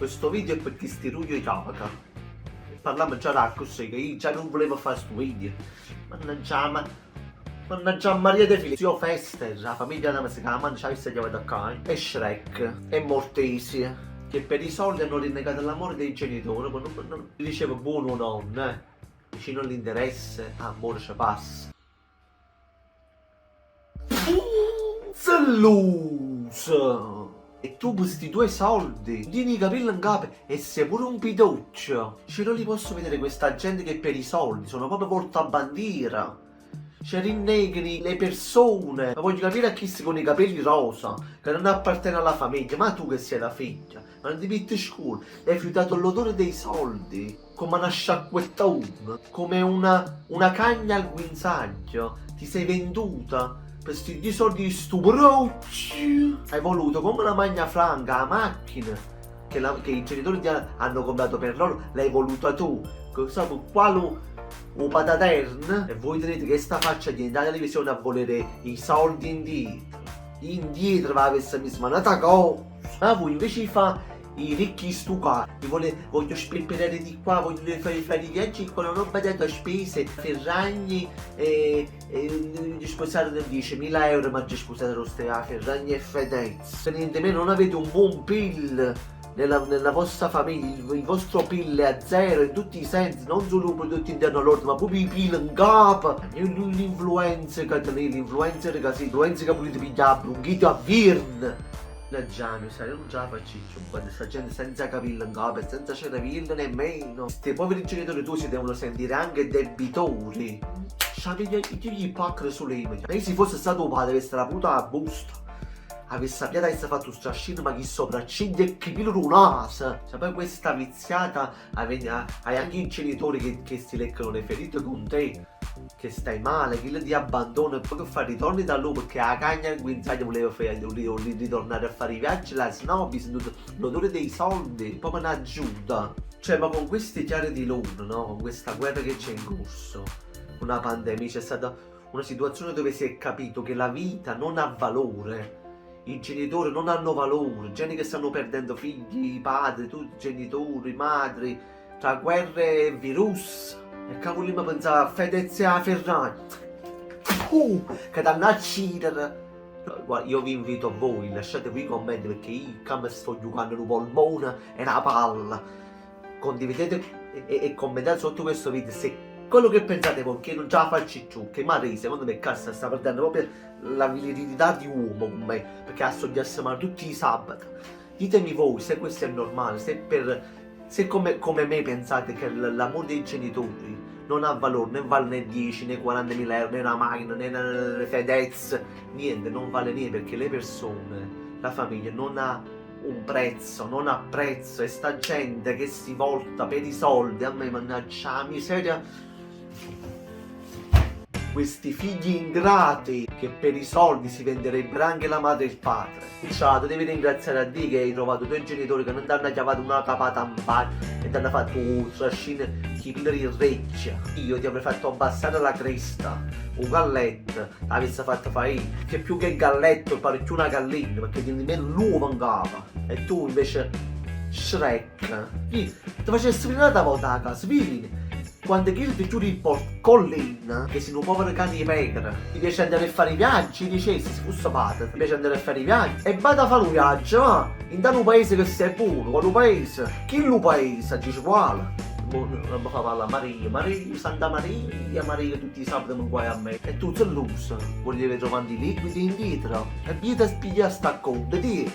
Questo video è per chi sti ruglio di cavaca. Parliamo già da così, che io già non volevo fare sto video. Mannaggia Maria De Filippi, zio Fester, la famiglia da me si chiama, non c'ha chiamato qua, e Shrek, e Mortesi, che per i soldi hanno rinnegato l'amore dei genitori, ma non diceva buono o non, vicino all'interesse, amore ci passa. Zellusa! E tu questi tuoi soldi, tieni i capelli in capo e sei pure un pituccio. Cioè non li posso vedere questa gente che per i soldi sono proprio portabandiera. Cioè rinneghi le persone. Ma voglio capire a chi si con i capelli rosa, che non appartiene alla famiglia, ma tu che sei la figlia, ma non ti metti scuro, hai fiutato l'odore dei soldi, come una sciacquettona, come una cagna al guinzaglio, ti sei venduta. Per questi soldi di stupro hai voluto come una magna franca la macchina che i genitori ti hanno comprato per loro, l'hai voluta tu, quale un patatern, e voi tenete che sta faccia di andare alla televisione a volere i soldi indietro va avesse mi smanata cosa, ma voi invece di fa i ricchi stucati, voglio spelperare di qua, voglio fare i viaggi con una roba da spese, Ferragni e sposare 10.000 euro, ma già scusate lo stea Ferragni e Fedez. Niente meno, non avete un buon pill nella vostra famiglia, il vostro pill è a zero in tutti i sensi, non solo i prodotti interno lordo, ma proprio i pill in capo, l'influenza che l'influencer che volete pigliare, brunghito a Virn. Gianni, sai, io non ce la faccio, guarda, sta gente senza capelli in capo e senza cervello nemmeno. Questi poveri genitori tuoi si devono sentire anche debitori. Io gli pacco sulle immagini. E se fosse stato padre, avesse la puta a busta, avesse sappiato avesse fatto un strascino, ma chi sopracciglia e chi pilo un naso. Cioè poi questa viziata hai anche i genitori che si leccano le ferite con te, che stai male, che ti abbandona e poi che fa ritorni da lui perché la cagna al guinzaglio voleva ritornare a fare i viaggi, la snob, l'odore dei soldi, proprio una giuda. Cioè, ma con questi chiari di luna, no? Con questa guerra che c'è in corso, una pandemia, c'è stata una situazione dove si è capito che la vita non ha valore. I genitori non hanno valore, gente che stanno perdendo figli, padri, tutti genitori, madri, tra guerre e virus. E cavolo mi pensava a Fedez e a Ferrari. Che danno a Cider. Guarda, io vi invito a voi, lasciatevi i commenti perché io come sto giocando un polmone e una palla. Condividete e commentate sotto questo video se quello che pensate voi, che non ce la faccio più, che Maria secondo me cazzo sta perdendo proprio la virilità di uomo con me, perché assoggiasse male tutti i sabati. Ditemi voi se questo è normale, se come me pensate che l'amore dei genitori non ha valore, ne vale né 10, né 40.000 euro, né una macchina, né una Fedez, niente, non vale niente perché le persone, la famiglia non ha un prezzo, non ha prezzo, e sta gente che si volta per i soldi, a me mannaggia la miseria. Questi figli ingrati che per i soldi si venderebbero anche la madre e il padre. Ciao, devi ringraziare a Dio che hai trovato due genitori che non ti hanno chiamato una capata in bagno e ti hanno fatto un trascino chi pilleri in recchia. Io ti avrei fatto abbassare la cresta, un galletto, l'avessi fatto fare io, che più che galletto pare più una gallina, perché di me l'uovo mancava. E tu invece Shrek, ti facessi venire una volta a casa, vieni. Quando chi ti chiudi il collina, che sei un povero cane di pecora, ti piace andare a fare i viaggi, dicessi, se fosse padre, ti piace andare a fare i viaggi, e vada a fare un viaggio, va, in un paese che sei buono, quale paese? Chi lo paese? Dice quale? Non mi fa parlare Maria, Santa Maria, tutti i sabati mi guai a me. E tu sei l'uso, volevi trovare i liquidi indietro, e via ti spiegare sta conta, ti.